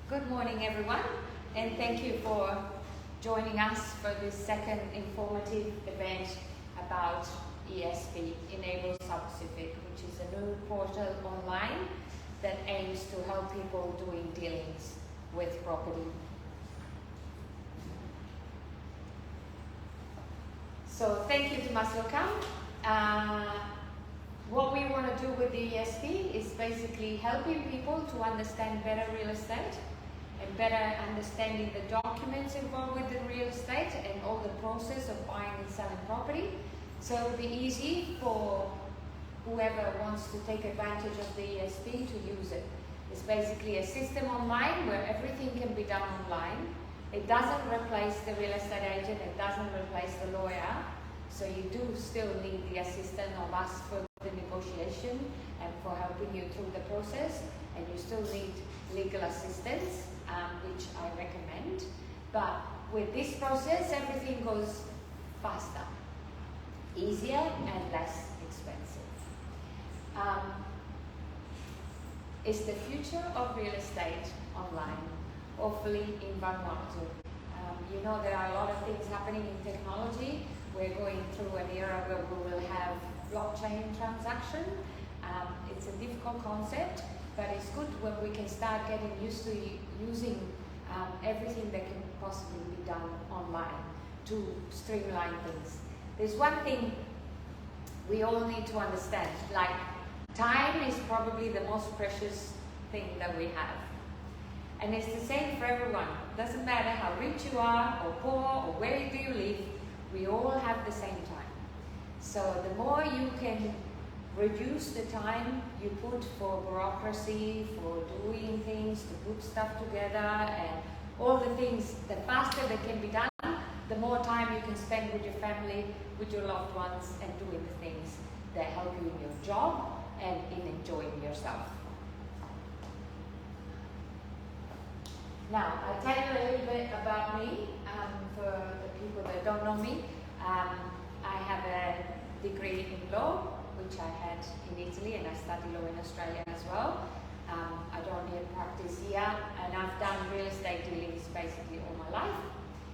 Good morning, everyone, and thank you for joining us for this second informative event about ESP, Enable Sub-Pacific, which is a new portal online that aims to help people doing dealings with property. So thank you to Masilkam. What we want to do with the ESP is basically helping people to understand better real estate and better understanding the documents involved with the real estate and all the process of buying and selling property. So it will be easy for whoever wants to take advantage of the ESP to use it. It's basically a system online where everything can be done online. It doesn't replace the real estate agent, it doesn't replace the lawyer. So you do still need the assistance of us for the negotiation and for helping you through the process, and you still need legal assistance, which I recommend. But with this process, everything goes faster, easier, and less expensive. It's the future of real estate online, hopefully in Vanuatu. You know, there are a lot of things happening in technology. We're going through an era where we will have blockchain transaction. It's a difficult concept, but it's good when we can start getting used to using everything that can possibly be done online to streamline things. There's one thing we all need to understand, like time is probably the most precious thing that we have. And it's the same for everyone. Doesn't matter how rich you are or poor or where do you live, we all have the same time. So the more you can reduce the time you put for bureaucracy, for doing things, to put stuff together and all the things, the faster they can be done, the more time you can spend with your family, with your loved ones, and doing the things that help you in your job and in enjoying yourself. Now, I'll tell you a little bit about me. For the people that don't know me, I have a degree in law, which I had in Italy, and I studied law in Australia as well. I don't yet practice here, and I've done real estate dealings basically all my life.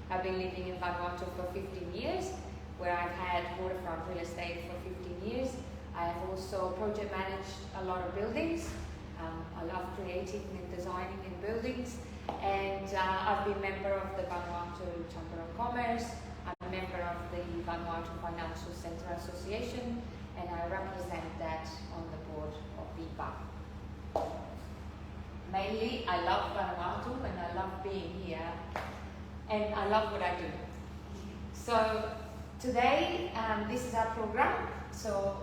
I've been living in Vanuatu for 15 years, where I've had waterfront real estate for 15 years. I have also project managed a lot of buildings. I love creating and designing in buildings. And I've been member of the Vanuatu Chamber of Commerce. I'm a member of the Vanuatu Financial Centre Association, and I represent that on the board of VIPA. Mainly, I love Vanuatu and I love being here, and I love what I do. So today, this is our program. So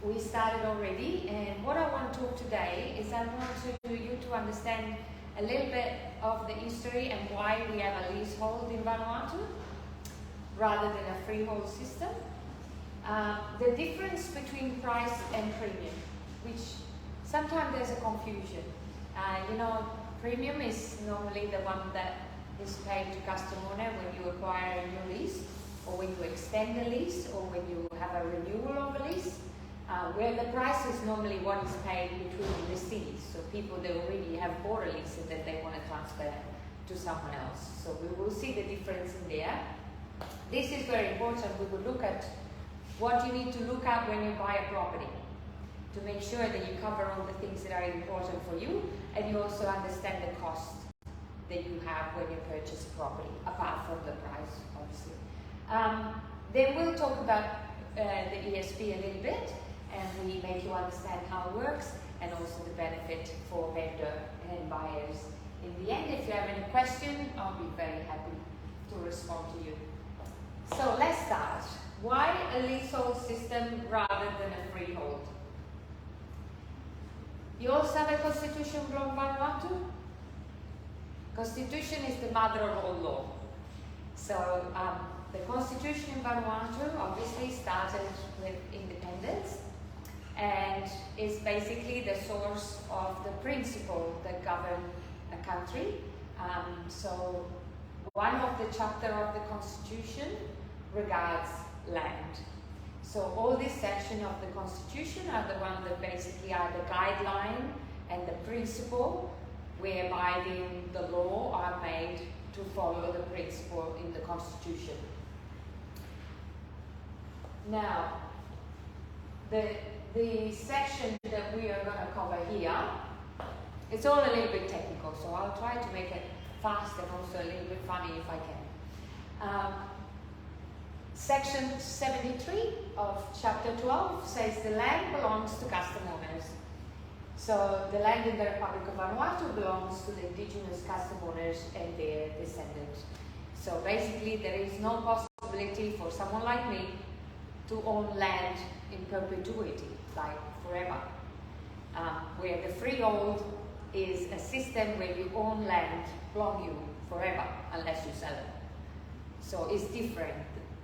we started already, and what I want to talk today is I want you to understand a little bit of the history and why we have a leasehold in Vanuatu rather than a freehold system. The difference between price and premium, which sometimes there's a confusion. Premium is normally the one that is paid to customer owner when you acquire a new lease, or when you extend a lease, or when you have a renewal of a lease. Where the price is normally what is paid between the cities, so people that already have bought a lease and that they want to transfer to someone else. So we will see the difference in there. This is very important. We will look at what you need to look at when you buy a property to make sure that you cover all the things that are important for you, and you also understand the cost that you have when you purchase a property, apart from the price, obviously. Then we'll talk about the ESP a little bit, and we make you understand how it works and also the benefit for vendor and buyers. In the end, if you have any question, I'll be very happy to respond to you. So let's start. Why a leasehold system rather than a freehold? You also have a constitution from Vanuatu? Constitution is the mother of all law. So the constitution in Vanuatu obviously started with independence, and is basically the source of the principle that govern a country. So one of the chapter of the Constitution regards land. So all this section of the Constitution are the one that basically are the guideline and the principle whereby the law are made to follow the principle in the Constitution. Now, the section that we are going to cover here, it's all a little bit technical, so I'll try to make it fast and also a little bit funny if I can. Section 73 of Chapter 12 says the land belongs to custom owners. So the land in the Republic of Vanuatu belongs to the indigenous custom owners and their descendants. So basically there is no possibility for someone like me to own land in perpetuity, like forever. Where the freehold is a system where you own land from you forever unless you sell it. So it's different.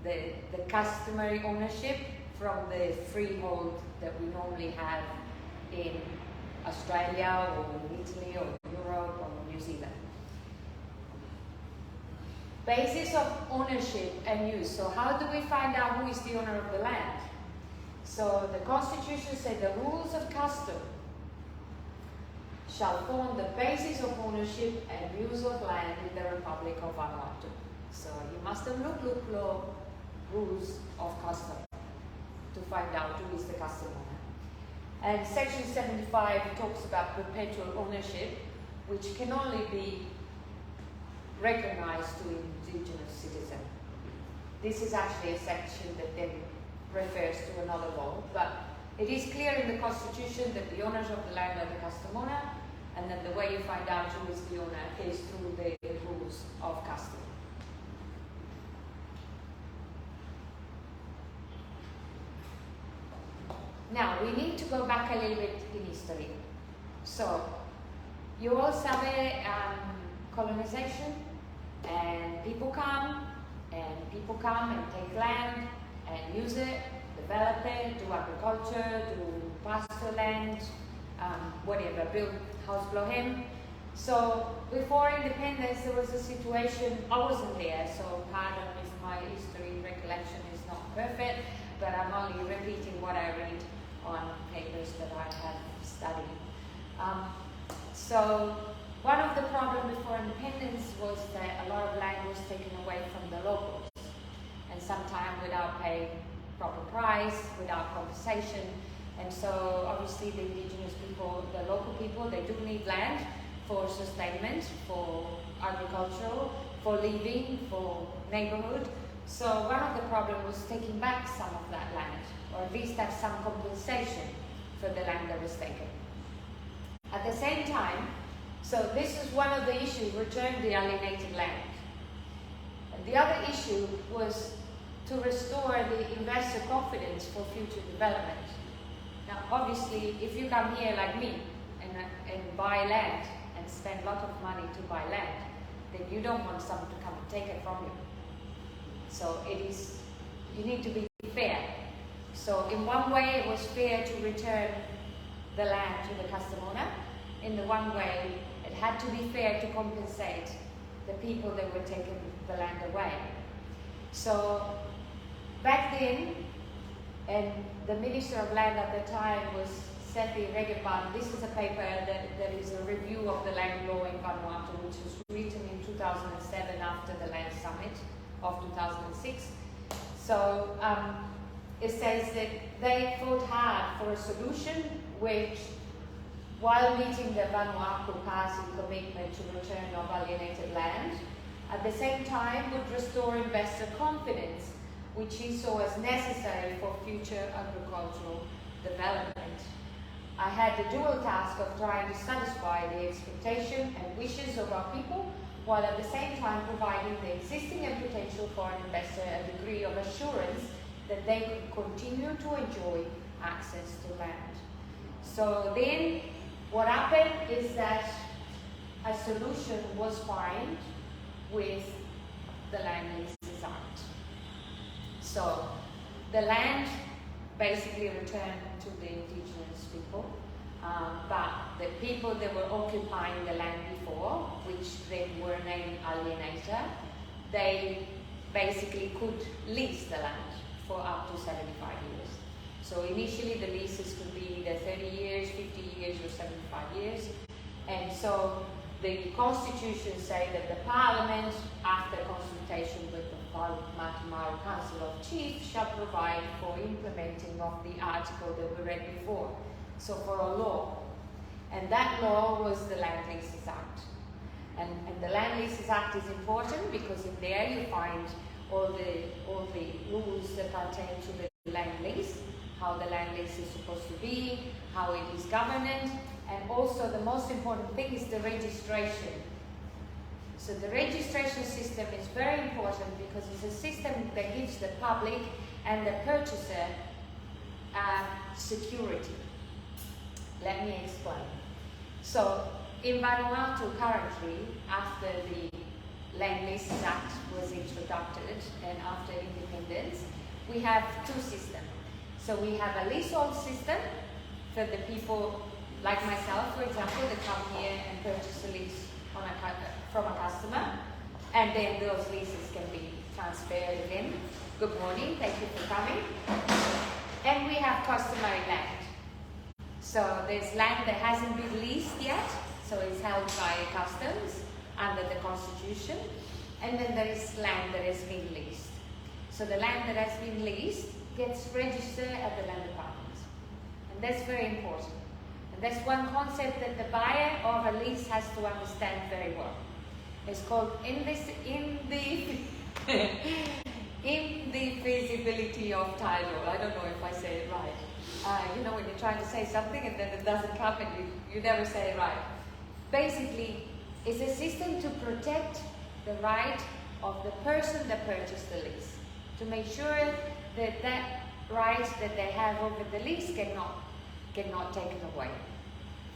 The customary ownership from the freehold that we normally have in Australia or in Italy or Europe or New Zealand. Basis of ownership and use. So how do we find out who is the owner of the land? So the Constitution said the rules of custom shall form the basis of ownership and use of land in the Republic of Vanuatu. So you must have looked law rules of custom to find out who is the custom owner. And Section 75 talks about perpetual ownership, which can only be recognized to indigenous citizens. This is actually a section that then refers to another law, but it is clear in the Constitution that the owners of the land are the custom owner, and then the way you find out who is the owner is through the rules of custom. Now, we need to go back a little bit in history. So, you all sabe colonization, and people come and take land and use it, develop it, do agriculture, do pasture land, whatever, build house below him. So before independence there was a situation, I wasn't there, so pardon if my history recollection is not perfect, but I'm only repeating what I read on papers that I have studied. So one of the problems before independence was that a lot of land was taken away from the locals, and sometimes without paying proper price, without compensation. And so obviously the indigenous people, the local people, they do need land for sustainment, for agricultural, for living, for neighborhood. So one of the problems was taking back some of that land, or at least have some compensation for the land that was taken. At the same time, so this is one of the issues, return the alienated land. And the other issue was to restore the investor confidence for future development. Now obviously, if you come here like me and buy land and spend a lot of money to buy land, then you don't want someone to come and take it from you. So you need to be fair. So in one way it was fair to return the land to the custom owner. In the one way, it had to be fair to compensate the people that were taking the land away. So back then, and the Minister of Land at the time was Sethi Regepan. This is a paper that is a review of the land law in Vanuatu, which was written in 2007 after the Land Summit of 2006. So it says that they fought hard for a solution which, while meeting the Vanuatu passing commitment to return of alienated land, at the same time would restore investor confidence, which he saw as necessary for future agricultural development. I had the dual task of trying to satisfy the expectation and wishes of our people, while at the same time providing the existing and potential foreign investor a degree of assurance that they could continue to enjoy access to land. So then what happened is that a solution was found with the Land Leases Act. So the land basically returned to the indigenous people, but the people that were occupying the land before, which then were named alienator, they basically could lease the land for up to 75 years. So initially the leases could be either 30 years, 50 years or 75 years. And so the Constitution say that the Parliament, after consultation with the Vanuatu Council of Chiefs, shall provide for implementing of the article that we read before. So for a law. And that law was the Land Leases Act. And the Land Leases Act is important because in there you find all the rules that pertain to the land lease, how the land lease is supposed to be, how it is governed, and also the most important thing is the registration. So the registration system is very important because it's a system that gives the public and the purchaser security. Let me explain. So in Vanuatu currently, after the Land Leases Act was introduced and after independence, we have two systems. So we have a leasehold system for the people like myself, for example, that come here and purchase a lease from a customer, and then those leases can be transferred again. Good morning, thank you for coming. And we have customary land. So there's land that hasn't been leased yet, so it's held by customs under the Constitution, and then there is land that has been leased. So the land that has been leased gets registered at the land department, and that's very important. And that's one concept that the buyer of a lease has to understand very well. It's called indivisibility of title. I don't know if I say it right. You know, when you're trying to say something and then it doesn't come and you never say it right. Basically, it's a system to protect the right of the person that purchased the lease, to make sure that that right that they have over the lease cannot taken away.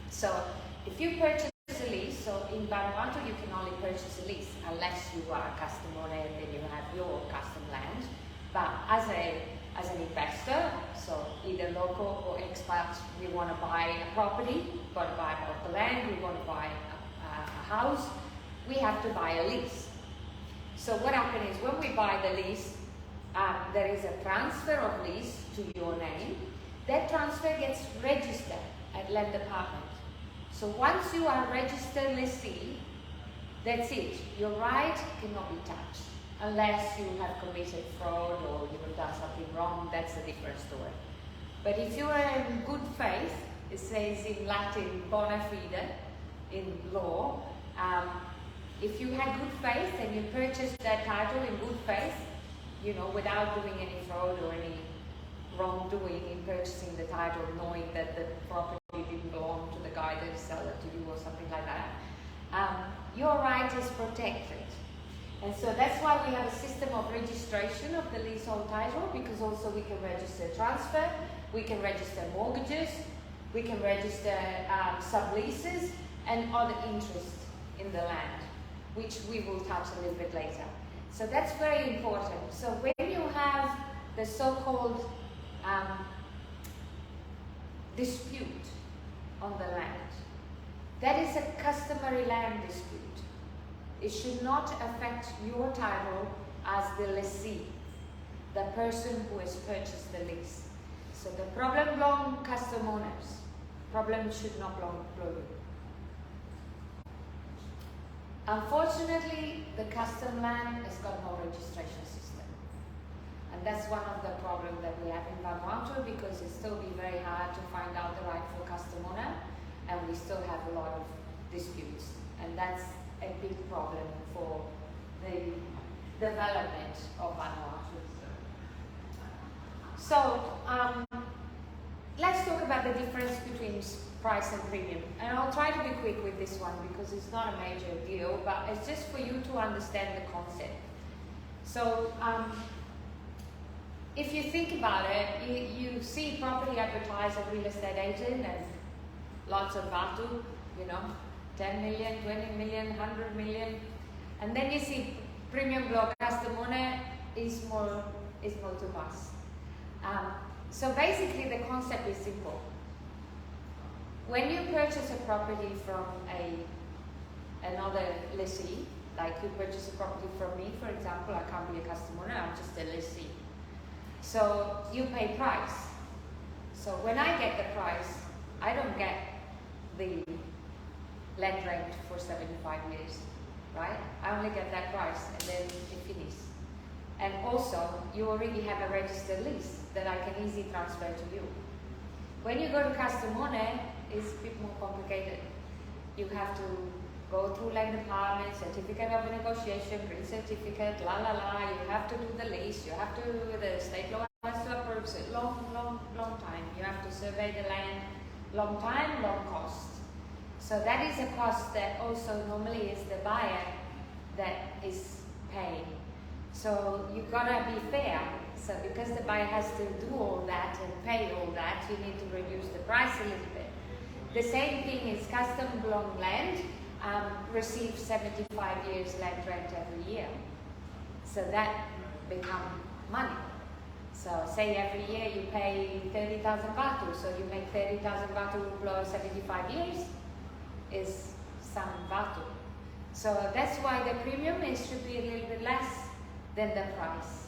So if you purchase a lease, so in Vanuatu you can only purchase a lease unless you are a custom owner and then you have your custom land. But as an investor, so either local or expat, we want to buy a property, we want to buy local land, we want to buy a house, we have to buy a lease. So what happens is when we buy the lease, there is a transfer of lease to your name. That transfer gets registered at land department. So once you are registered lessee, that's it. Your right cannot be touched unless you have committed fraud or you have done something wrong. That's a different story. But if you are in good faith, it says in Latin bona fide in law, if you had good faith and you purchased that title in good faith, you know, without doing any fraud or any wrongdoing in purchasing the title, knowing that the property didn't belong to the guy that sold it to you or something like that, your right is protected. And so that's why we have a system of registration of the leasehold title, because also we can register transfer, we can register mortgages, we can register subleases and other interests in the land, which we will touch a little bit later. So that's very important. So when you have the so-called dispute on the land, that is a customary land dispute. It should not affect your title as the lessee, the person who has purchased the lease. So the problem belongs to custom owners. Problem should not belong to you. Unfortunately, the custom land has got no registration system. And that's one of the problems that we have in Vanuatu, because it's still be very hard to find out the rightful custom owner, and we still have a lot of disputes. And that's a big problem for the development of Vanuatu. So, let's talk about the difference between price and premium. And I'll try to be quick with this one because it's not a major deal, but it's just for you to understand the concept. So, if you think about it, you see property advertised as real estate agent and lots of Vatu, you know, 10 million, 20 million, 100 million. And then you see premium block custom owner is more to pass. So basically the concept is simple. When you purchase a property from another lessee, like you purchase a property from me, for example, I can't be a custom owner, I'm just a lessee. So you pay price. So when I get the price, I don't get the land rent for 75 years, right? I only get that price and then it finishes. And also, you already have a registered lease that I can easily transfer to you. When you go to Castamone, it's a bit more complicated. You have to go through land department, certificate of negotiation, green certificate, la la la. You have to do the lease. You have to do the state law has to approve it. Long time. You have to survey the land. Long time, long cost. So that is a cost that also normally is the buyer that is paying. So you gotta be fair. So because the buyer has to do all that and pay all that, you need to reduce the price a little bit. The same thing is custom belong land receives 75 years land rent every year. So that becomes money. So say every year you pay 30,000 Vanuatu, so you make 30,000 Vanuatu plus 75 years is some Vanuatu. So that's why the premium should be a little bit less than the price.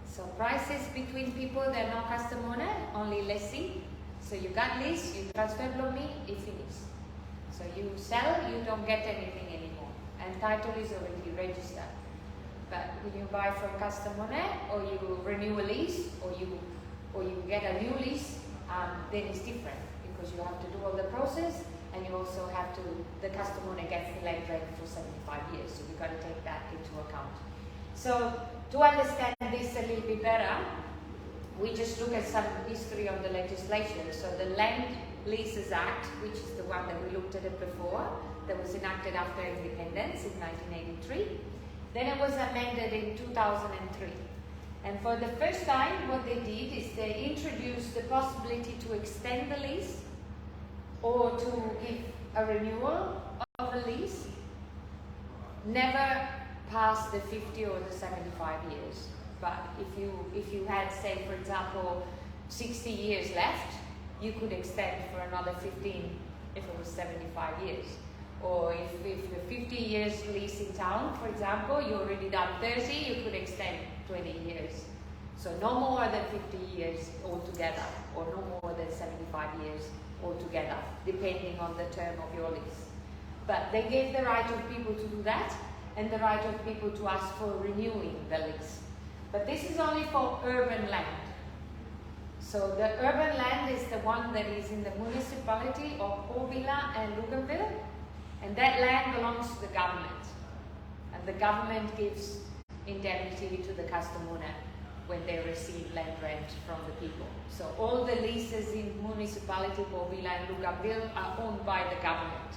So prices between people, they're not custom owner, only lessee. So you got lease, you transfer below me, it finishes. So you sell, you don't get anything anymore. And title is already registered. But when you buy from custom owner, or you renew a lease, or you get a new lease, then it's different because you have to do all the process, and you also have to, the custom owner gets the land rent for 75 years, so you've got to take that into account. So to understand this a little bit better, we just look at some history of the legislation. So the Land Leases Act, which is the one that we looked at it before, that was enacted after independence in 1983. Then it was amended in 2003. And for the first time, what they did is they introduced the possibility to extend the lease or to give a renewal of a lease, never past the 50 or the 75 years. But if you had, say, for example, 60 years left, you could extend for another 15 if it was 75 years. Or if you're 50 years lease in town, for example, you already done 30, you could extend 20 years. So no more than 50 years altogether, or no more than 75 years altogether, depending on the term of your lease. But they gave the right of people to do that, and the right of people to ask for renewing the lease. But this is only for urban land. So the urban land is the one that is in the municipality of Orvila and Luganville, and that land belongs to the government. And the government gives indemnity to the custom owner when they receive land rent from the people. So all the leases in municipality of Orvila and Luganville are owned by the government.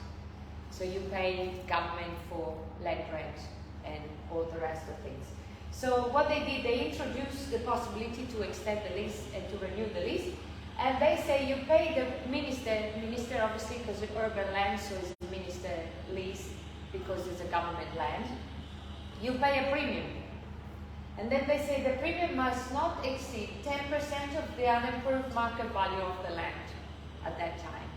So you pay government for land rent and all the rest of things. So what they did, they introduced the possibility to extend the lease and to renew the lease. And they say you pay the minister obviously because it's urban land, so it's a minister lease because it's a government land. You pay a premium. And then they say the premium must not exceed 10% of the unimproved market value of the land at that time.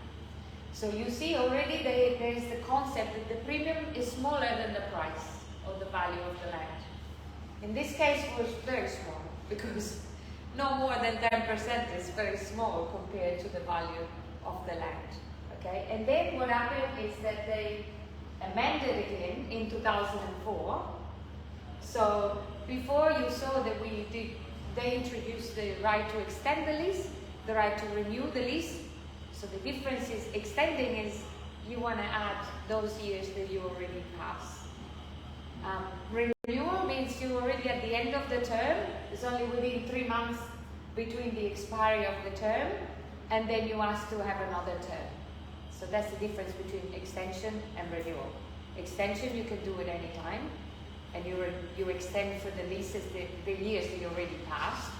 So you see already there is the concept that the premium is smaller than the price or the value of the land. In this case it was very small because no more than 10% is very small compared to the value of the land. Okay? And then what happened is that they amended again in 2004. So before you saw that they introduced the right to extend the lease, the right to renew the lease. So the difference is extending is you want to add those years that you already passed. Renewal means you're already at the end of the term. It's only within 3 months between the expiry of the term, and then you ask to have another term. So that's the difference between extension and renewal. Extension you can do at any time, and you extend for the leases, the years that you already passed.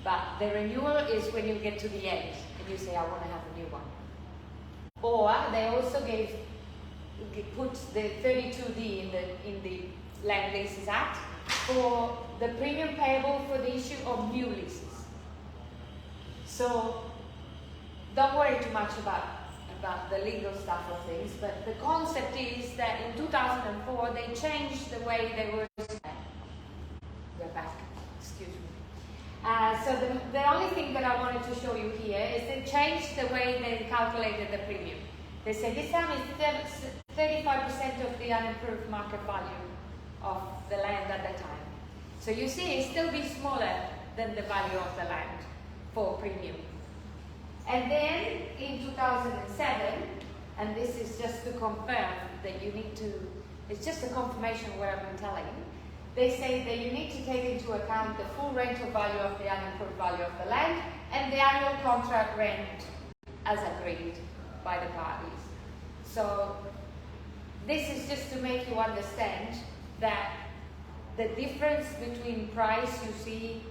But the renewal is when you get to the end and you say, I want to have a new one. Or they also put the 32D in the Land Leases Act for the premium payable for the issue of new leases. So don't worry too much about the legal stuff of things, but the concept is that in 2004 they changed the way they were. We're back. Excuse me. So the only thing that I wanted to show you here is they changed the way they calculated the premium. They say this town is 35% of the unimproved market value of the land at the time. So you see, it still be smaller than the value of the land for premium. And then in 2007, and this is just to confirm that you need to, it's just a confirmation of what I've been telling you. They say that you need to take into account the full rental value of the unimproved value of the land and the annual contract rent as agreed by the parties. So this is just to make you understand that the difference between price you see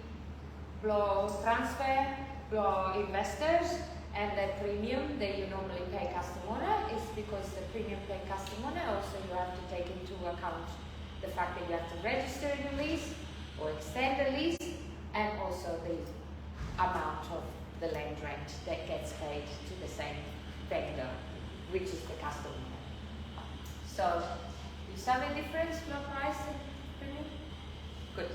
below transfer, below investors, and the premium that you normally pay custom owner is because the premium paid custom owner also you have to take into account the fact that you have to register a new lease or extend the lease, and also the amount of the land rent that gets paid to the same vendor, which is the custom owner. So, you saw the difference below price and premium? Good.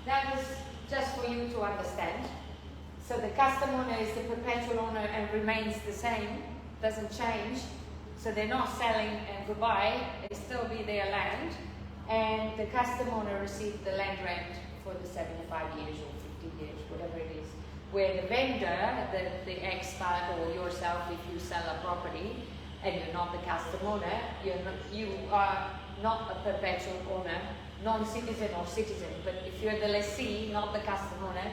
That is just for you to understand. So the custom owner is the perpetual owner and remains the same, doesn't change. So they're not selling and goodbye, it still be their land. And the custom owner received the land rent for the 75 years or 50 years, whatever it is. Where the vendor, the expat or yourself, if you sell a property and you're not the custom owner, you are not a perpetual owner, non-citizen or citizen. But if you're the lessee, not the custom owner,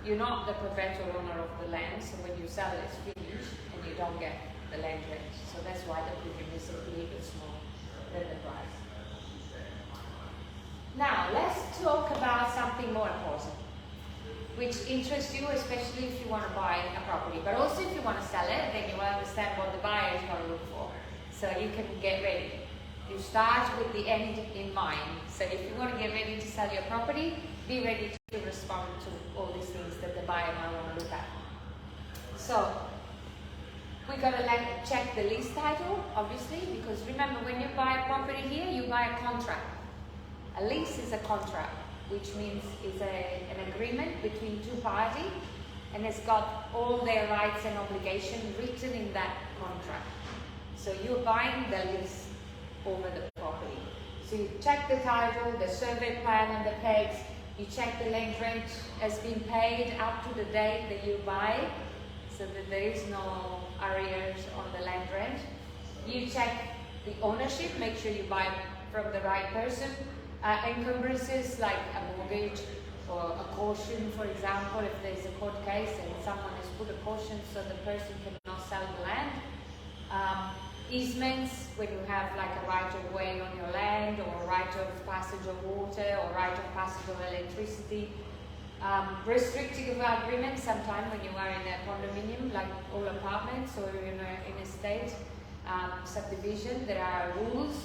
you're not the perpetual owner of the land, so when you sell it, it's finished and you don't get the land rent. So that's why the premium is a little bit smaller than the price. Now, let's talk about something more important, which interests you, especially if you want to buy a property. But also if you want to sell it, then you will understand what the buyer is going to look for. So you can get ready. You start with the end in mind. So if you want to get ready to sell your property, be ready to respond to all these things that the buyer might want to look at. So, we got to check the lease title, obviously, because remember, when you buy a property here, you buy a contract. A lease is a contract, which means it's an agreement between two parties, and it's got all their rights and obligations written in that contract. So you're buying the lease over the property. So you check the title, the survey plan and the pegs, you check the land rent has been paid up to the date that you buy, so that there is no arrears on the land rent. You check the ownership, make sure you buy from the right person. Encumbrances like a mortgage or a caution, for example, if there's a court case and someone has put a caution so the person cannot sell the land. Easements, when you have like a right of way on your land, or right of passage of water, or right of passage of electricity. Restrictive agreements, sometimes when you are in a condominium, like all apartments, or in a estate subdivision, there are rules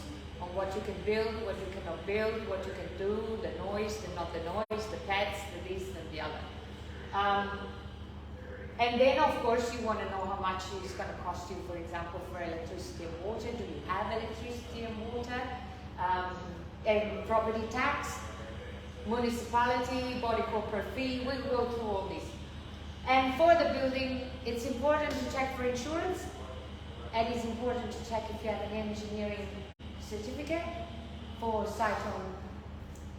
on what you can build, what you cannot build, what you can do, the noise, the not the noise, the pets, the this and the other. And then, of course, you want to know how much it's going to cost you, for example, for electricity and water. Do you have electricity and water? And property tax, municipality, body corporate fee. We'll go through all this. And for the building, it's important to check for insurance. And it's important to check if you have an engineering certificate for site-owned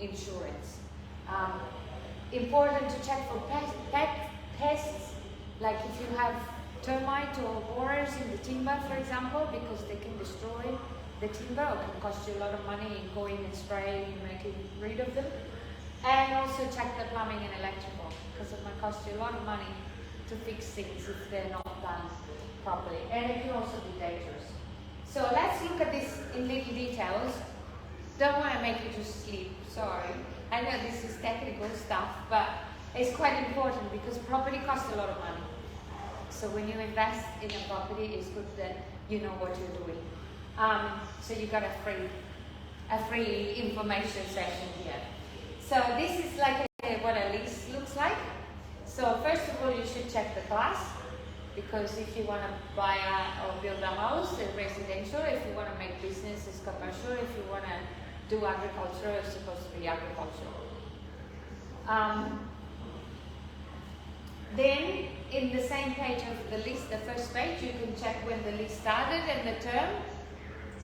insurance. Important to check for pests. Like if you have termite or borers in the timber, for example, because they can destroy the timber or can cost you a lot of money in going and spraying and making rid of them. And also check the plumbing and electrical, because it might cost you a lot of money to fix things if they're not done properly. And it can also be dangerous. So let's look at this in little details. Don't want to make you just sleep, sorry. I know this is technical stuff, but it's quite important because property costs a lot of money. So when you invest in a property, it's good that you know what you're doing. So you got a free information session here. So this is like what a lease looks like. So first of all, you should check the class, because if you want to buy or build a house, it's residential. If you want to make business, it's commercial. If you want to do agriculture, it's supposed to be agricultural. Then, in the same page of the lease, the first page, you can check when the lease started and the term.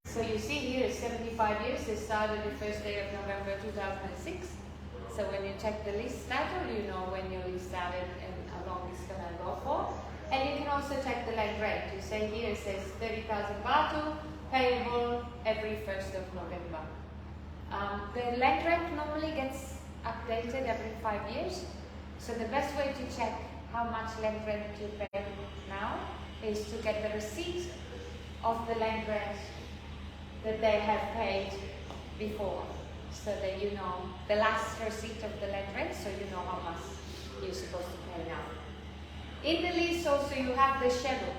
So you see here, 75 years. It started the first day of November 2006. So when you check the lease status, you know when your lease started and how long it's going to go for. And you can also check the land rent. You say here it says 30,000 Vanuatu, payable every 1st of November. The land rent normally gets updated every 5 years. So the best way to check how much land rent you pay now is to get the receipt of the land rent that they have paid before, so that you know the last receipt of the land rent, so you know how much you're supposed to pay now. In the lease also you have the schedule,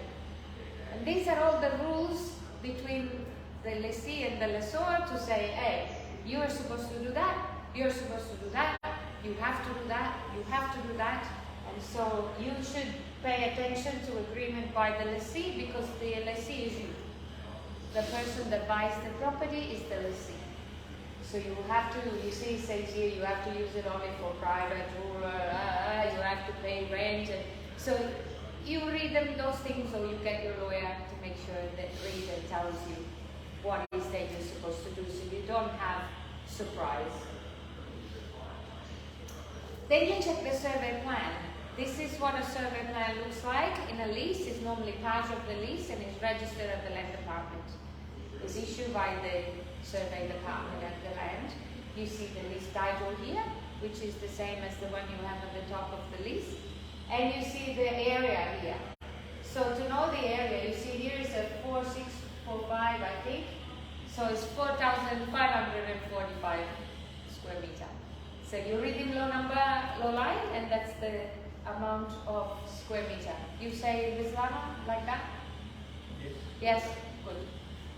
and these are all the rules between the lessee and the lessor to say, hey, you are supposed to do that, you're supposed to do that, you have to do that, you have to do that. And so you should pay attention to agreement by the lessee, because the lessee is you. The person that buys the property is the lessee. So you have to, you see it says here, you have to use it only for private, rural, you have to pay rent. And so you read them those things, or you get your lawyer to make sure that reader tells you what it is that you're supposed to do, so you don't have surprise. Then you check the survey plan. This is what a survey plan looks like in a lease. It's normally part of the lease and is registered at the land department. It's issued by the survey department at the land. You see the lease title here, which is the same as the one you have at the top of the lease. And you see the area here. So to know the area, you see here is a 4645, I think. So it's 4,545 square meter. So you're reading low number, low line, and that's the amount of square meter. You say Vislana like that? Yes. Yes? Good.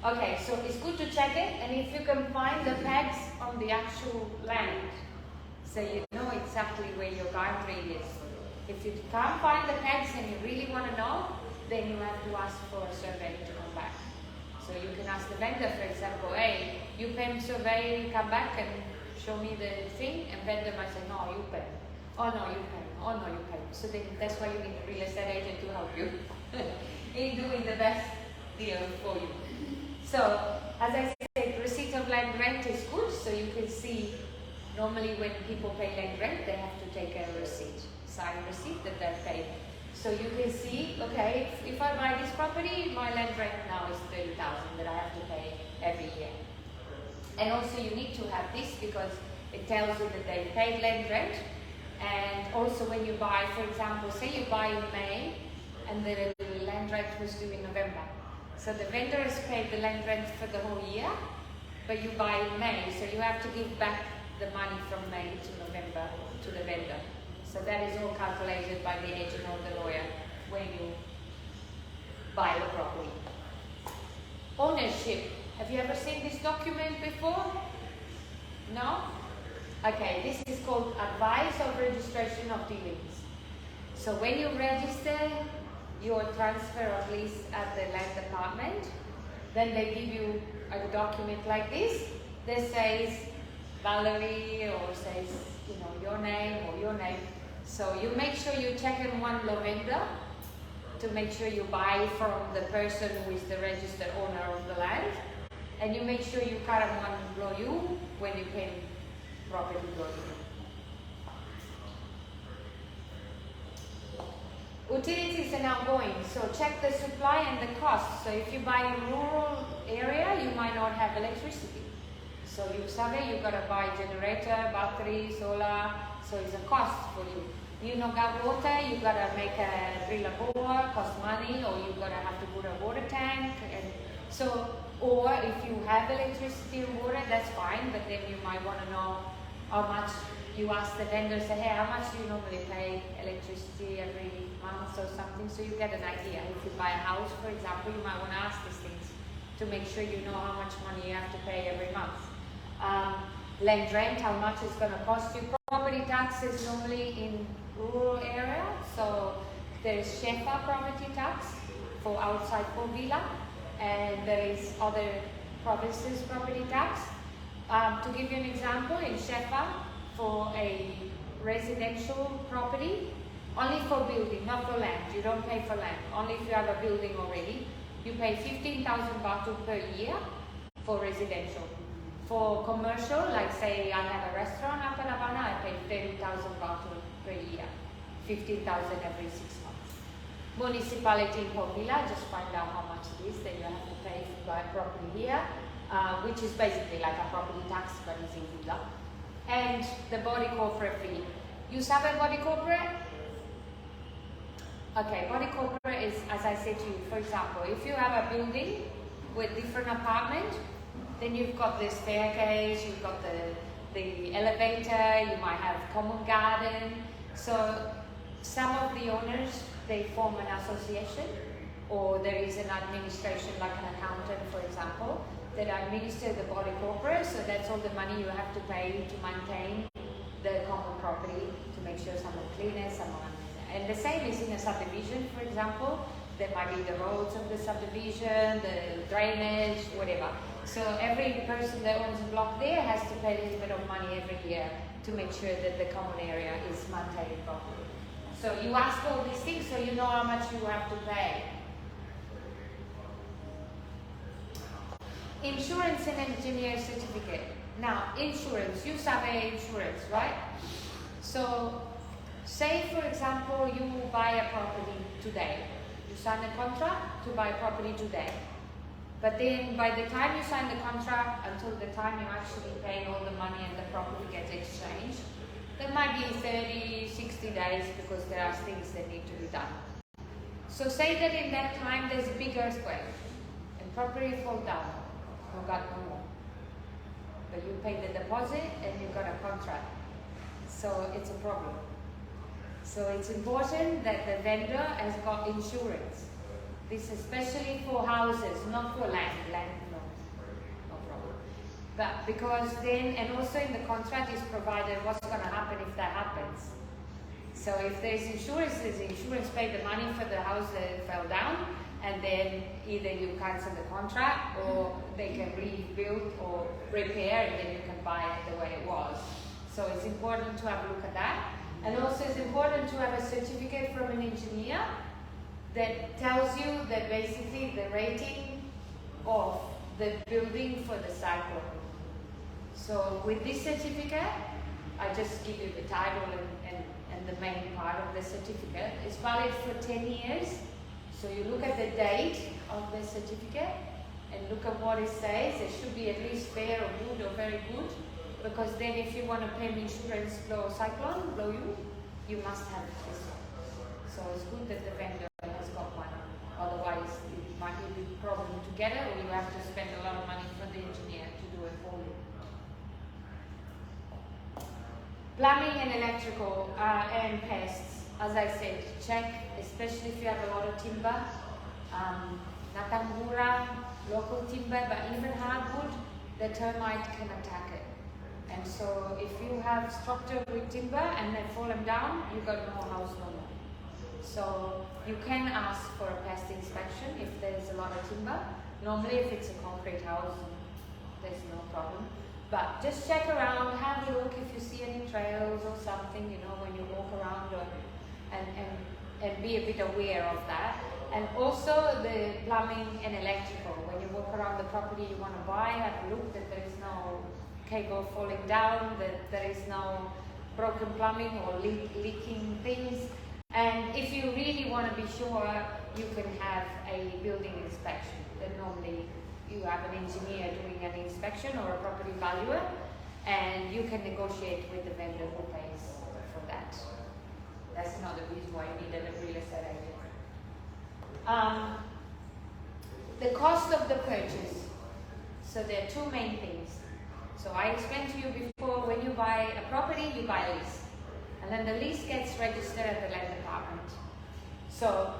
Okay, so it's good to check it, and if you can find the pegs on the actual land, so you know exactly where your boundary is. If you can't find the pegs and you really want to know, then you have to ask for a survey to come back. So you can ask the vendor, for example, hey, you pay survey, come back and show me the thing, and vendor might say, no, you pay. Oh no, you pay. Oh no, you pay. So then that's why you need a real estate agent to help you in doing the best deal for you. So, as I said, receipt of land rent is good, so you can see normally when people pay land rent, they have to take a receipt, signed receipt that they're paid. So you can see, okay, if I buy this property, my land rent now is 30,000 that I have to pay every year. And also you need to have this because it tells you that they paid land rent. And also when you buy, for example, say you buy in May and the land rent was due in November. So the vendor has paid the land rent for the whole year, but you buy in May, so you have to give back the money from May to November to the vendor. So that is all calculated by the agent or the lawyer when you buy the property. Ownership. Have you ever seen this document before? No? Okay, this is called Advice of Registration of Dealings. So when you register your transfer of lease at the land department, then they give you a document like this that says Valerie or says, you know, your name or your name. So you make sure you check in one vendor to make sure you buy from the person who is the registered owner of the land, and you make sure you cut one below you when you can property below you. Utilities and outgoing. So check the supply and the cost. So if you buy in a rural area, you might not have electricity. So you survey, you've got to buy generator, battery, solar. So it's a cost for you. You know, got water, you've got to make a drill a bore, cost money, or you've got to have to put a water tank. And so, or if you have electricity and water, that's fine, but then you might want to know how much. You ask the vendor, say, hey, how much do you normally pay electricity every month or something, so you get an idea. If you buy a house, for example, you might want to ask these things to make sure you know how much money you have to pay every month. Land rent, how much it's going to cost you. Property taxes normally in rural area, so there is Shefa property tax for outside for villa, and there is other provinces property tax. To give you an example, in Shefa, for a residential property Only for building, not for land. You don't pay for land. Only if you have a building already. You pay 15,000 baht per year for residential. For commercial, like say I have a restaurant up in Havana, I pay 30,000 baht per year. 15,000 every 6 months. Municipality in Povila, just find out how much it is, then you have to pay if you buy property here, which is basically like a property tax, but it's in Villa. And the body corporate fee. You sabe body corporate? Okay, body corporate is, as I said to you, for example, if you have a building with different apartments, then you've got the staircase, you've got the elevator, you might have common garden. So some of the owners, they form an association, or there is an administration like an accountant, for example, that administer the body corporate. So that's all the money you have to pay to maintain the common property, to make sure someone cleans it, someone. And the same is in a subdivision, for example. There might be the roads of the subdivision, the drainage, whatever. So every person that owns a block there has to pay a little bit of money every year to make sure that the common area is maintained properly. So you ask all these things so you know how much you have to pay. Insurance and engineer certificate. Now, insurance, you sabe insurance, right? So, say for example, you buy a property today. You sign a contract to buy property today. But then by the time you sign the contract until the time you actually pay all the money and the property gets exchanged, there might be 30, 60 days because there are things that need to be done. So say that in that time there's a big earthquake and property falls down. You got no more. But you pay the deposit and you got a contract. So it's a problem. So it's important that the vendor has got insurance. This especially for houses, not for land. Land, no problem. But because then, and also in the contract is provided what's going to happen if that happens. So if there's insurance pay the money for the house that fell down, and then either you cancel the contract or they can rebuild or repair, and then you can buy it the way it was. So it's important to have a look at that. And also it's important to have a certificate from an engineer that tells you that basically the rating of the building for the cyclone. So with this certificate, I just give you the title and the main part of the certificate. It's valid for 10 years. So you look at the date of the certificate and look at what it says. It should be at least fair or good or very good, because then if you want to claim insurance blow cyclone, blow you, you must have this one. So it's good that the vendor has got one. Otherwise, it might be a big problem to get it, or you have to spend a lot of money for the engineer to do it for you. Plumbing and electrical and pests. As I said, check, especially if you have a lot of timber, natambura, local timber, but even hardwood, the termite can attack it. And so if you have structure with timber and they fallen down, you got no house no more. So you can ask for a pest inspection if there's a lot of timber. Normally if it's a concrete house, there's no problem. But just check around, have a look if you see any trails or something, you know, when you walk around, and be a bit aware of that. And also the plumbing and electrical. When you walk around the property you want to buy, have a look that there is no cable falling down, that there is no broken plumbing or leaking things. And if you really want to be sure, you can have a building inspection. That normally you have an engineer doing an inspection or a property valuer, and you can negotiate with the vendor who pays for that. That's another reason why you need a real estate agent. The cost of the purchase. So there are two main things. So I explained to you before, when you buy a property, you buy a lease. And then the lease gets registered at the land department. So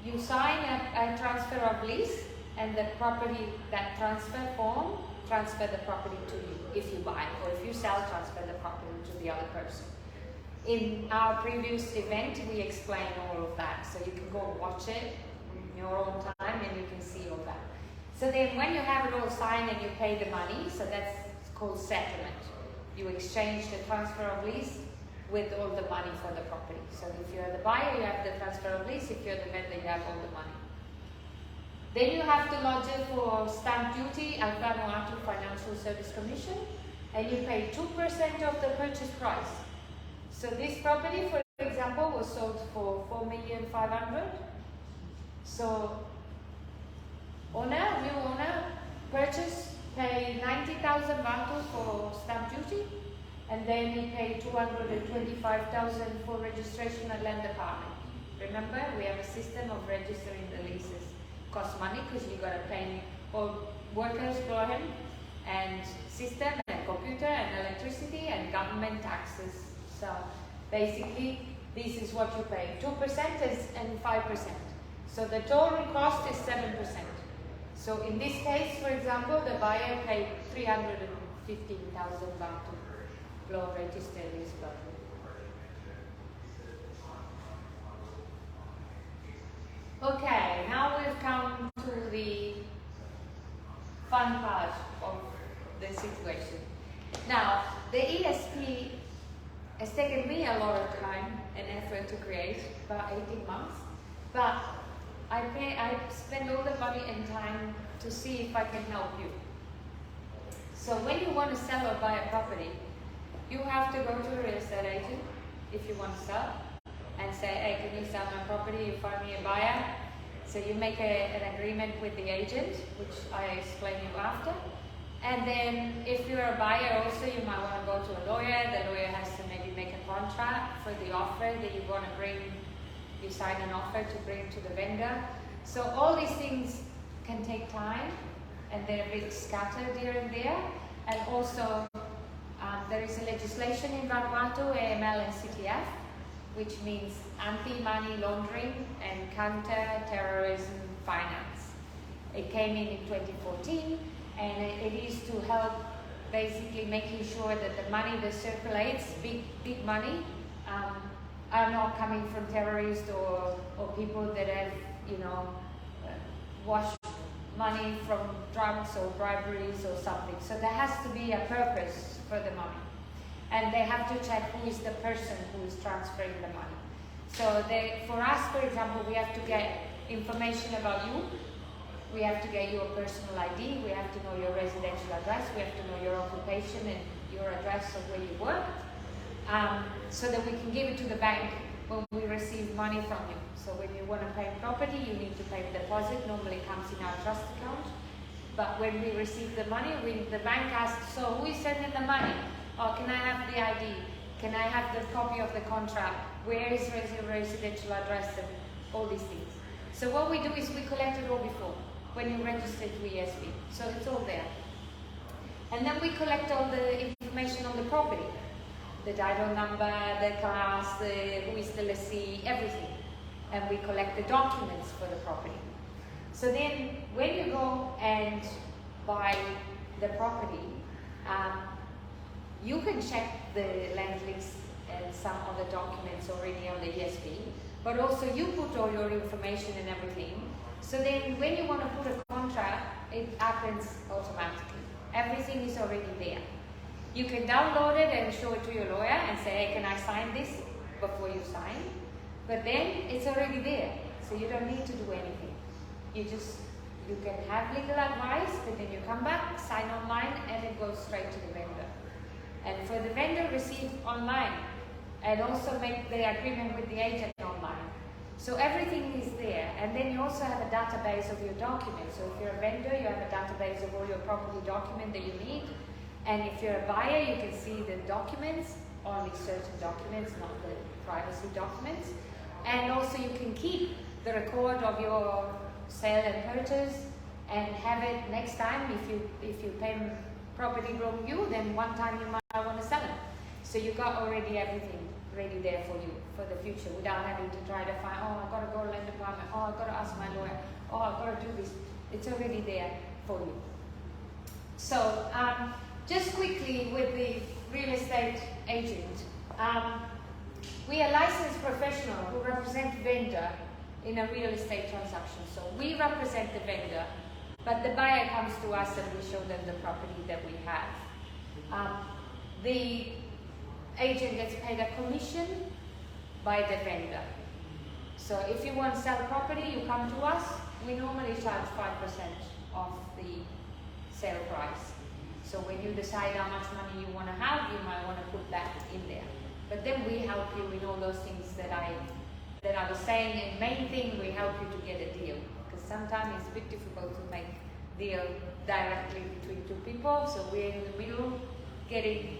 you sign a transfer of lease, and the property, that transfer form, transfer the property to you if you buy, or if you sell, transfer the property to the other person. In our previous event, we explain all of that, so you can go watch it in your own time and you can see all that. So then when you have it all signed and you pay the money, so that's called settlement. You exchange the transfer of lease with all the money for the property. So if you're the buyer, you have the transfer of lease. If you're the vendor, you have all the money. Then you have to lodge it for stamp duty at Vanuatu Financial Service Commission, and you pay 2% of the purchase price. So this property, for example, was sold for $4,500,000. So new owner, purchase, pay 90,000 Vanuatu for stamp duty, and then he paid 225,000 for registration at land department. Remember, we have a system of registering the leases. Costs money because you got to pay all workers for him, and system and computer and electricity and government taxes. So basically, this is what you pay: 2% and 5%. So the total cost is 7%. So in this case, for example, the buyer paid 315,000 baht to law register this property. Okay, now we've come to the fun part of the situation. Now, the ESP has taken me a lot of time and effort to create, about 18 months, but I spend all the money and time to see if I can help you. So when you want to sell or buy a property, you have to go to a real estate agent if you want to sell, and say, hey, can you sell my property? You find me a buyer. So you make an agreement with the agent, which I explain you after. And then if you're a buyer also, you might want to go to a lawyer. The lawyer has to maybe make a contract for the offer that you want to bring. You sign an offer to bring to the vendor. So all these things can take time, and they're a bit scattered here and there. And also, there is a legislation in Vanuatu, AML and CTF, which means anti-money laundering and counter-terrorism finance. It came in 2014, and it is to help basically making sure that the money that circulates, big money, are not coming from terrorists or people that have, washed money from drugs or briberies or something. So there has to be a purpose for the money. And they have to check who is the person who is transferring the money. So for us, for example, we have to get information about you. We have to get your personal ID. We have to know your residential address. We have to know your occupation and your address of where you work, so that we can give it to the bank when we receive money from you. So when you want to pay property, you need to pay a deposit. Normally it comes in our trust account. But when we receive the money, the bank asks, so who is sending the money? Oh, can I have the ID? Can I have the copy of the contract? Where is your residential address and all these things? So what we do is we collect it all before, when you register to ESP. So it's all there. And then we collect all the information on the property. The title number, the class, who is the lessee, everything. And we collect the documents for the property. So then when you go and buy the property, you can check the land lease and some of the documents already on the ESP, but also you put all your information and everything. So then when you want to put a contract, it happens automatically. Everything is already there. You can download it and show it to your lawyer and say, hey, can I sign this before you sign? But then it's already there, so you don't need to do anything. You can have legal advice, but then you come back, sign online, and it goes straight to the vendor. And for the vendor, receive online, and also make the agreement with the agent online. So everything is there, and then you also have a database of your documents. So if you're a vendor, you have a database of all your property documents that you need. And if you're a buyer, you can see the documents, only certain documents, not the privacy documents. And also you can keep the record of your sale and purchase and have it next time. If you pay property from you, then one time you might want to sell it. So you got already everything ready there for you for the future without having to try to find, oh, I've got to go to land department, oh, I've got to ask my lawyer, oh, I've got to do this. It's already there for you. So just quickly with the real estate agent, we are licensed professionals who represent vendor in a real estate transaction. So we represent the vendor, but the buyer comes to us and we show them the property that we have. The agent gets paid a commission by the vendor. So if you want to sell property, you come to us. We normally charge 5% of the sale price. So when you decide how much money you want to have, you might want to put that in there. But then we help you in all those things that I was saying. And main thing, we help you to get a deal, because sometimes it's a bit difficult to make deal directly between two people. So we're in the middle, getting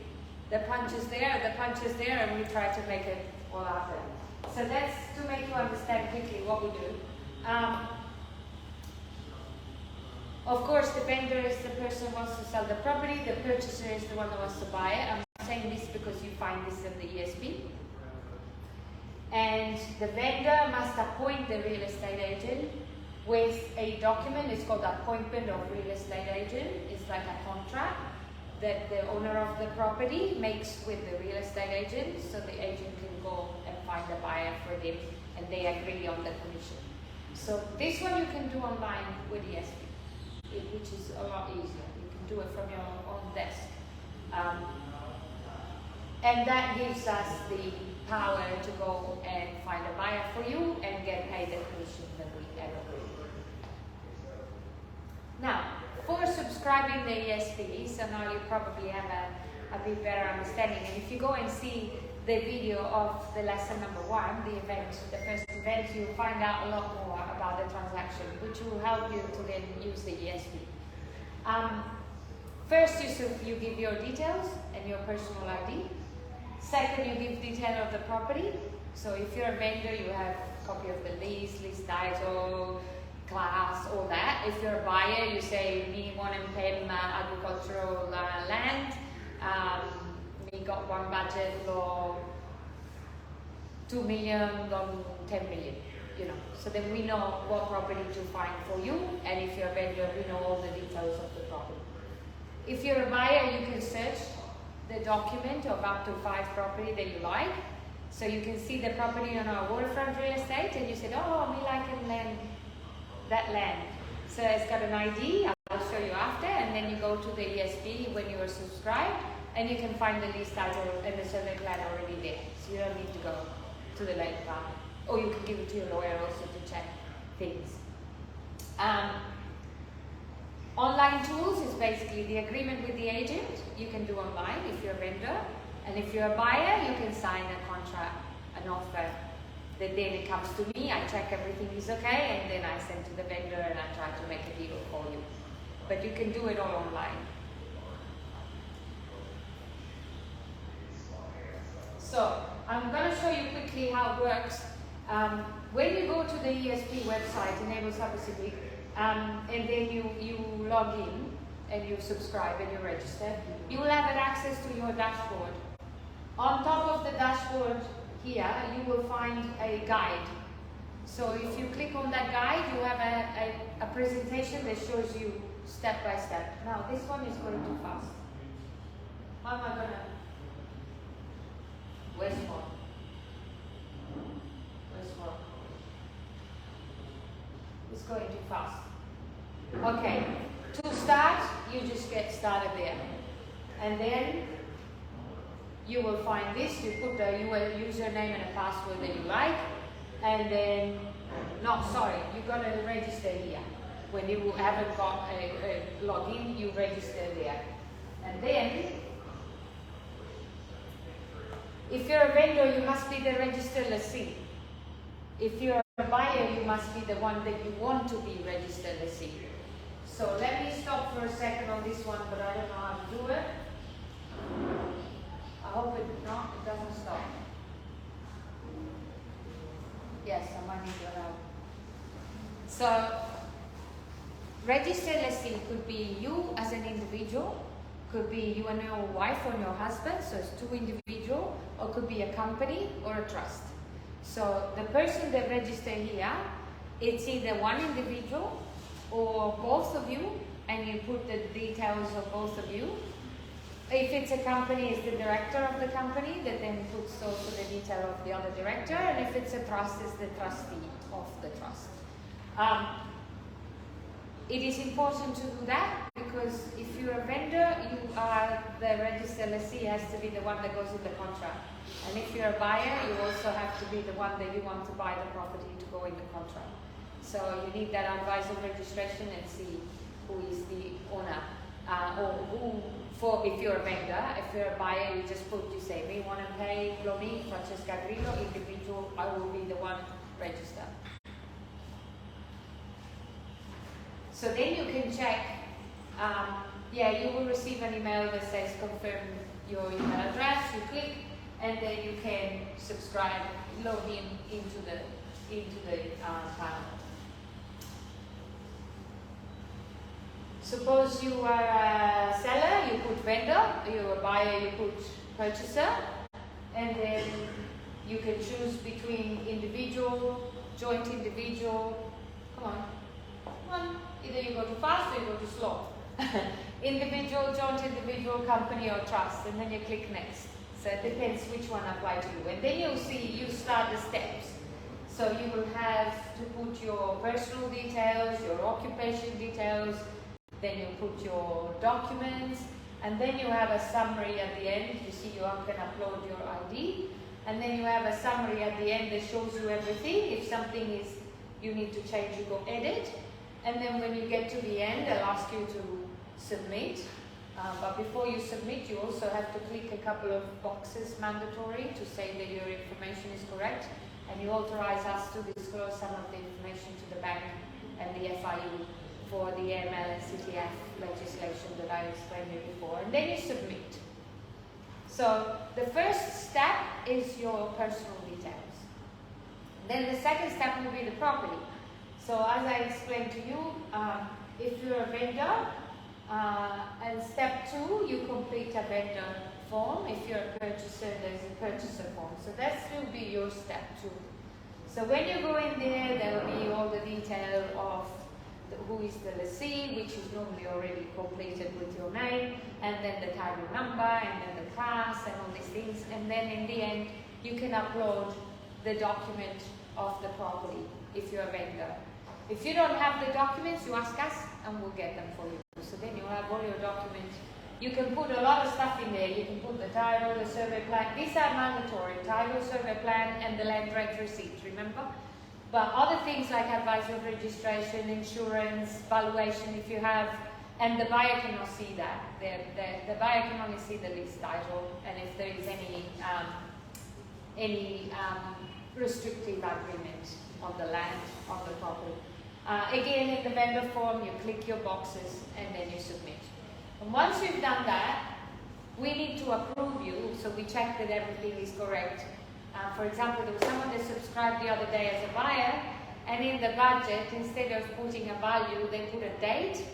the punches there, and we try to make it all happen. So that's to make you understand quickly what we do. Of course, the vendor is the person who wants to sell the property, the purchaser is the one who wants to buy it. I'm saying this because you find this in the ESP. And the vendor must appoint the real estate agent with a document. It's called appointment of real estate agent. It's like a contract that the owner of the property makes with the real estate agent, so the agent can go and find a buyer for them, and they agree on the commission. So this one you can do online with ESP, which is a lot easier. You can do it from your own desk. And that gives us the power to go and find a buyer for you and get paid the commission that we agree. Now, for subscribing the ESP, so now you probably have a bit better understanding. And if you go and see the video of the lesson number 1, the first event, you'll find out a lot more about the transaction, which will help you to then use the ESP. First, you give your details and your personal ID. Second, you give detail of the property. So if you're a vendor, you have a copy of the lease title, class, all that. If you're a buyer, you say, me want to pay agricultural land. We got one budget for 2 million, 10 million, you know. So then we know what property to find for you, and if you're a vendor, we know all the details of the property. If you're a buyer, you can search the document of up to 5 property that you like. So you can see the property on our waterfront real estate, and you said, oh, me like that land. So it's got an ID, I'll show you after, and then you go to the ESP when you are subscribed, and you can find the lease title and the survey plan already there. So you don't need to go to the land department. Or you can give it to your lawyer also to check things. Online tools is basically the agreement with the agent. You can do online if you're a vendor. And if you're a buyer, you can sign a contract, an offer. Then it comes to me, I check everything is okay, and then I send to the vendor and I try to make a deal for you. But you can do it all online. So, I'm going to show you quickly how it works. When you go to the ESP website, Enable Sub-Pacific, and then you log in and you subscribe and you register, you will have access to your dashboard. On top of the dashboard here, you will find a guide. So if you click on that guide, you have a presentation that shows you step by step. Now this one is going too fast. How am I going to... Where's one? It's going too fast. Okay, to start, you just get started there. And then you will find this, you put the username and a password that you like, and then, you got to register here. When you haven't got a login, you register there. And then, if you're a vendor, you must be the registered lessee. If you're a buyer, you must be the one that you want to be registered lessee. So let me stop for a second on this one, but I don't know how to do it. I hope it doesn't stop. Yes, I might need your help. So, registered lessee could be you as an individual, could be you and your wife or your husband, so it's 2 individuals, or could be a company or a trust. So the person that registered here, it's either one individual or both of you, and you put the details of both of you. If it's a company, it's the director of the company that then puts also the detail of the other director, and if it's a trust, it's the trustee of the trust. it is important to do that because if you're a vendor, the registered lessee has to be the one that goes in the contract. And if you're a buyer, you also have to be the one that you want to buy the property to go in the contract. So you need that advisor registration and see who is the owner. If you're a vendor, if you're a buyer, you just put, you say, we want to pay Lomi, Francesca Grillo, individual, I will be the one registered. So then you can check, you will receive an email that says confirm your email address, you click, and then you can subscribe, log into the panel. Suppose you are a seller, you put vendor, you're a buyer, you put purchaser, and then you can choose between individual, joint individual, come on, either you go too fast or you go too slow. Individual, joint individual, company or trust, and then you click next. So it depends which one apply to you. And then you'll see, you start the steps. So you will have to put your personal details, your occupation details, then you put your documents, and then you have a summary at the end. You see, you can upload your ID, and then you have a summary at the end that shows you everything. If something is you need to change, you go edit, and then when you get to the end, they'll ask you to submit. But before you submit, you also have to click a couple of boxes mandatory to say that your information is correct, and you authorize us to disclose some of the information to the bank and the FIU for the AML and CTF legislation that I explained to you before, and then you submit. So the first step is your personal details. Then the second step will be the property. So as I explained to you, if you're a vendor, and step 2, you complete a vendor form. If you're a purchaser, there's a purchaser form. So that will be your step 2. So when you go in there will be all the detail of who is the lessee, which is normally already completed with your name, and then the title number, and then the class, and all these things. And then in the end, you can upload the document of the property if you're a vendor. If you don't have the documents, you ask us and we'll get them for you. So then you'll have all your documents. You can put a lot of stuff in there. You can put the title, the survey plan. These are mandatory. Title, survey plan, and the land rent receipt, remember? But other things like advisor registration, insurance, valuation, if you have, and the buyer cannot see that. The buyer can only see the lease title, and if there is any restrictive agreement on the land, on the property. Again, in the vendor form, you click your boxes and then you submit. And once you've done that, we need to approve you, so we check that everything is correct. For example, there was someone that subscribed the other day as a buyer, and in the budget, instead of putting a value, they put a date.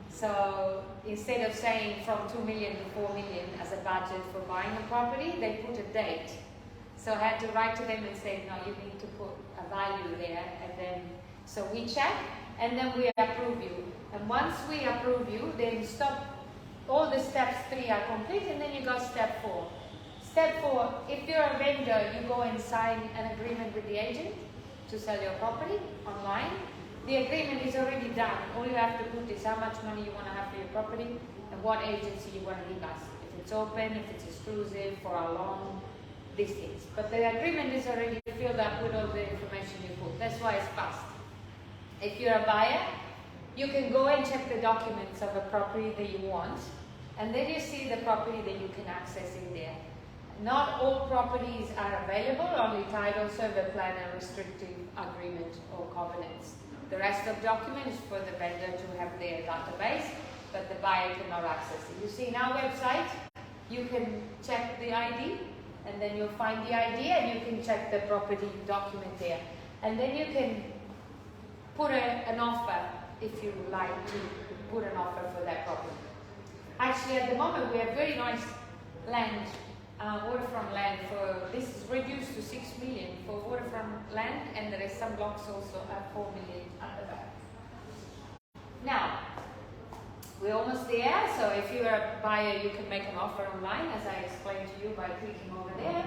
So instead of saying from 2 million to 4 million as a budget for buying a property, they put a date. So I had to write to them and say, no, you need to put a value there, and then, so we check, and then we approve you. And once we approve you, then stop, all the steps 3 are complete, and then you go step 4. Step 4, if you're a vendor, you go and sign an agreement with the agent to sell your property online. The agreement is already done. All you have to put is how much money you want to have for your property and what agency you want to give us. If it's open, if it's exclusive, for how long, these things. But the agreement is already filled up with all the information you put. That's why it's fast. If you're a buyer, you can go and check the documents of a property that you want, and then you see the property that you can access in there. Not all properties are available, only title, survey plan, and restrictive agreement or covenants. The rest of documents for the vendor to have their database, but the buyer cannot access it. You see in our website, you can check the ID, and then you'll find the ID, and you can check the property document there. And then you can put an offer if you would like to put an offer for that property. Actually, at the moment, we have very nice land, waterfront land. This is reduced to 6 million for waterfront land, and there is some blocks also at 4 million at the back. Now, we're almost there. So if you're a buyer, you can make an offer online, as I explained to you, by clicking over there.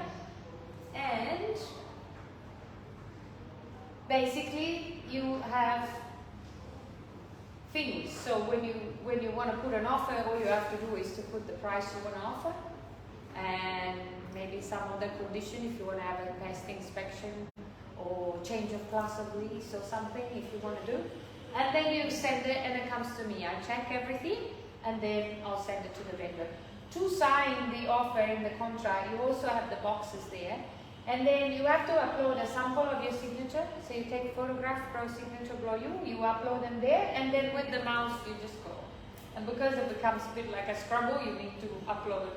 And basically, you have finished. So when you want to put an offer, all you have to do is to put the price you want to offer, and maybe some other condition if you want to have a pest inspection or change of class of lease or something if you want to do. And then you send it and it comes to me. I check everything and then I'll send it to the vendor. To sign the offer in the contract, you also have the boxes there. And then you have to upload a sample of your signature. So you take a photograph, pro signature, blow you upload them there, and then with the mouse you just go. And because it becomes a bit like a scrabble, you need to upload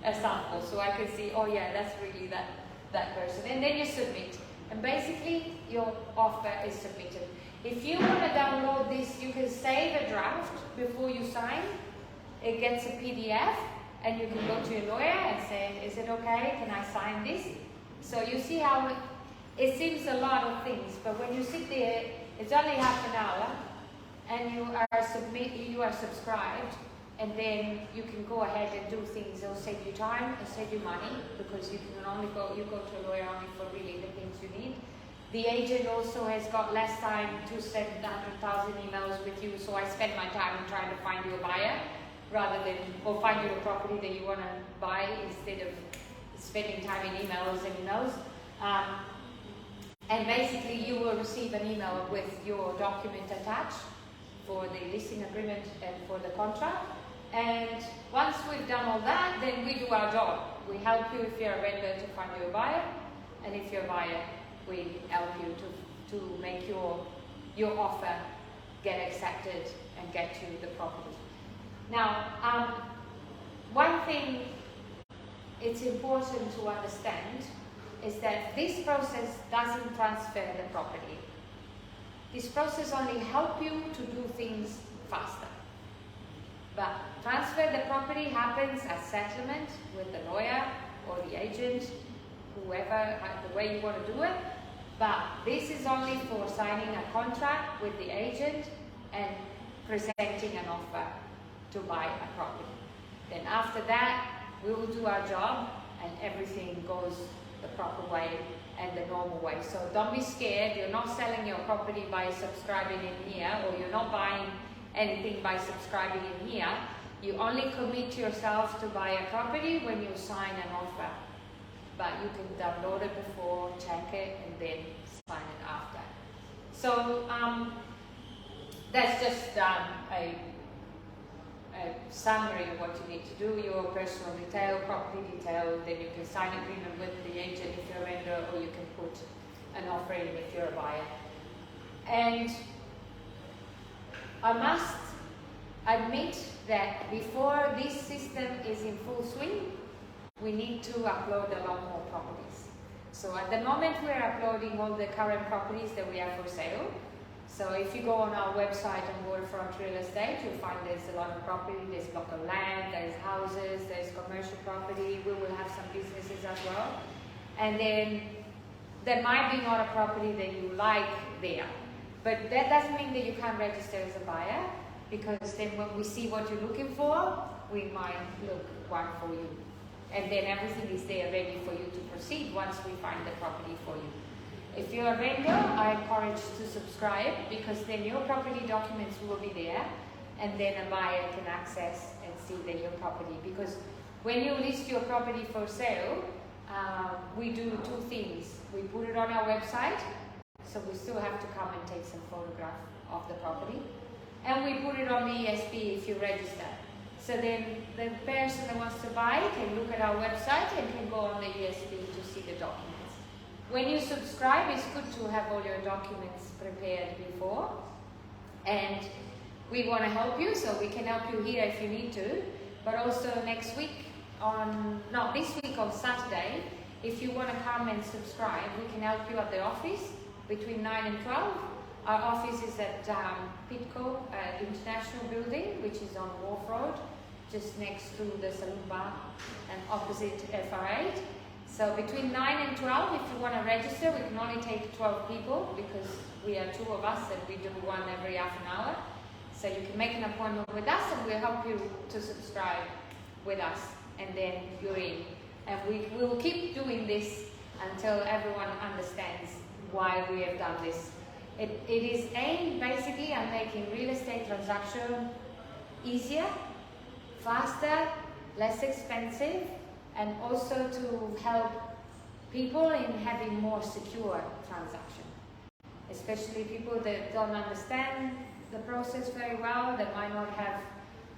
a sample. So I can see, oh yeah, that's really that person. And then you submit. And basically your offer is submitted. If you want to download this, you can save a draft before you sign. It gets a PDF and you can go to your lawyer and say, is it okay? Can I sign this? So you see how it seems a lot of things, but when you sit there, it's only half an hour and you are subscribed, and then you can go ahead and do things. It'll save you time and save you money, because you go to a lawyer only for really the things you need. The agent also has got less time to send 100,000 emails with you, so I spend my time trying to find you a buyer or find you a property that you want to buy instead of spending time in emails and emails. And basically you will receive an email with your document attached for the leasing agreement and for the contract. And once we've done all that, then we do our job. We help you if you're a vendor to find you a buyer, and if you're a buyer, we help you to make your offer get accepted and get you the property. Now, one thing it's important to understand is that this process doesn't transfer the property. This process only helps you to do things faster. But transfer the property happens as settlement with the lawyer or the agent, whoever, the way you want to do it. But this is only for signing a contract with the agent and presenting an offer to buy a property. Then after that, we will do our job and everything goes the proper way and the normal way. So don't be scared. You're not selling your property by subscribing in here, or you're not buying anything by subscribing in here. You only commit yourself to buy a property when you sign an offer. But you can download it before, check it, and then sign it after. So that's just a summary of what you need to do, your personal detail, property detail, then you can sign agreement with the agent if you're a vendor, or you can put an offer in if you're a buyer. And I must admit that before this system is in full swing, we need to upload a lot more properties. So at the moment we're uploading all the current properties that we have for sale. So if you go on our website on Waterfront Real Estate, you'll find there's a lot of property, there's block of land, there's houses, there's commercial property, we will have some businesses as well. And then there might be not a property that you like there. But that doesn't mean that you can't register as a buyer, because then when we see what you're looking for, we might look one for you. And then everything is there ready for you to proceed once we find the property for you. If you're a vendor, I encourage to subscribe, because then your property documents will be there, and then a buyer can access and see that your property. Because when you list your property for sale, we do two things. We put it on our website, so we still have to come and take some photograph of the property, and we put it on the ESP if you register. So then the person that wants to buy can look at our website and can go on the ESP to see the documents. When you subscribe, it's good to have all your documents prepared before, and we want to help you, so we can help you here if you need to, but also next week this week on Saturday, if you want to come and subscribe, we can help you at the office between 9 and 12. Our office is at Pitco International Building, which is on Wharf Road, just next to the Saloon Bar and opposite FR8. So between 9 and 12, if you want to register, we can only take 12 people, because we are two of us and we do one every half an hour. So you can make an appointment with us and we'll help you to subscribe with us, and then you're in. And we will keep doing this until everyone understands why we have done this. It is aimed basically at making real estate transaction easier, faster, less expensive, and also to help people in having more secure transaction. Especially people that don't understand the process very well, that might not have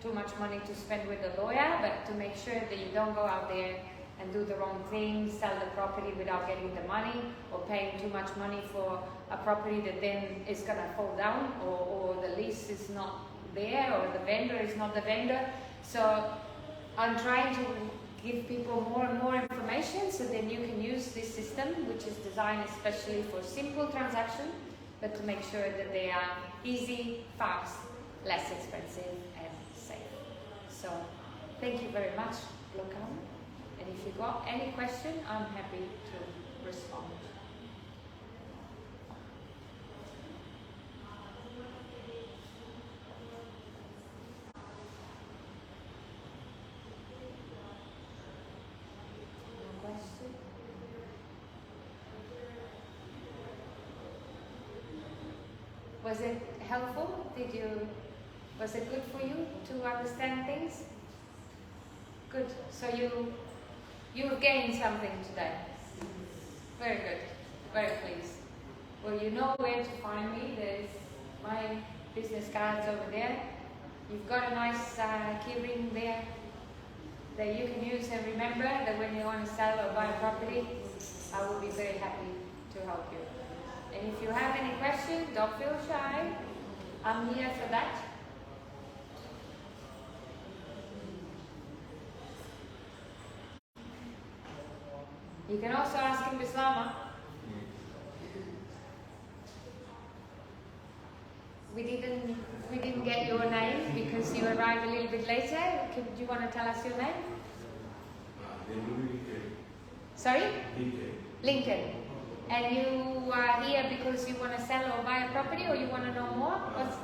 too much money to spend with a lawyer, but to make sure that you don't go out there and do the wrong thing, sell the property without getting the money, or paying too much money for a property that then is going to fall down, or the lease is not there, or the vendor is not the vendor. So I'm trying to give people more and more information so then you can use this system, which is designed especially for simple transactions, but to make sure that they are easy, fast, less expensive, and safe. So thank you very much, Lokam. And if you got any question, I'm happy to respond. Was it helpful? Was it good for you to understand things? Good. So you gained something today. Very good. Very pleased. Well, you know where to find me. There's my business cards over there. You've got a nice key ring there that you can use, and remember that when you want to sell or buy a property, I will be very happy to help you. And if you have any questions, don't feel shy. I'm here for that. You can also ask him Bislama. We didn't get your name because you arrived a little bit later. Do you want to tell us your name? Sorry? Lincoln. And you are here because you want to sell or buy a property, or you want to know more? What's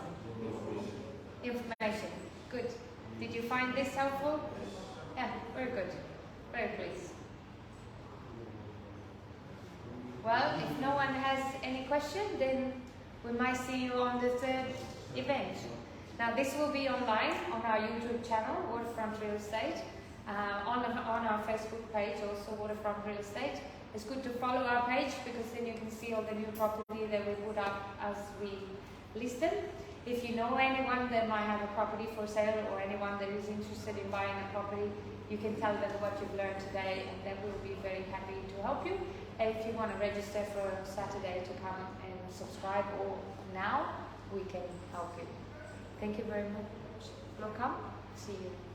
information? Good. Did you find this helpful? Yeah, very good. Very pleased. Well, if no one has any question, then we might see you on the third event. Now, this will be online on our YouTube channel, Waterfront Real Estate, on our Facebook page, also Waterfront Real Estate. It's good to follow our page because then you can see all the new property that we put up as we list them. If you know anyone that might have a property for sale, or anyone that is interested in buying a property, you can tell them what you've learned today, and then we'll be very happy to help you. And if you want to register for Saturday to come and subscribe, or now, we can help you. Thank you very much. Welcome. See you.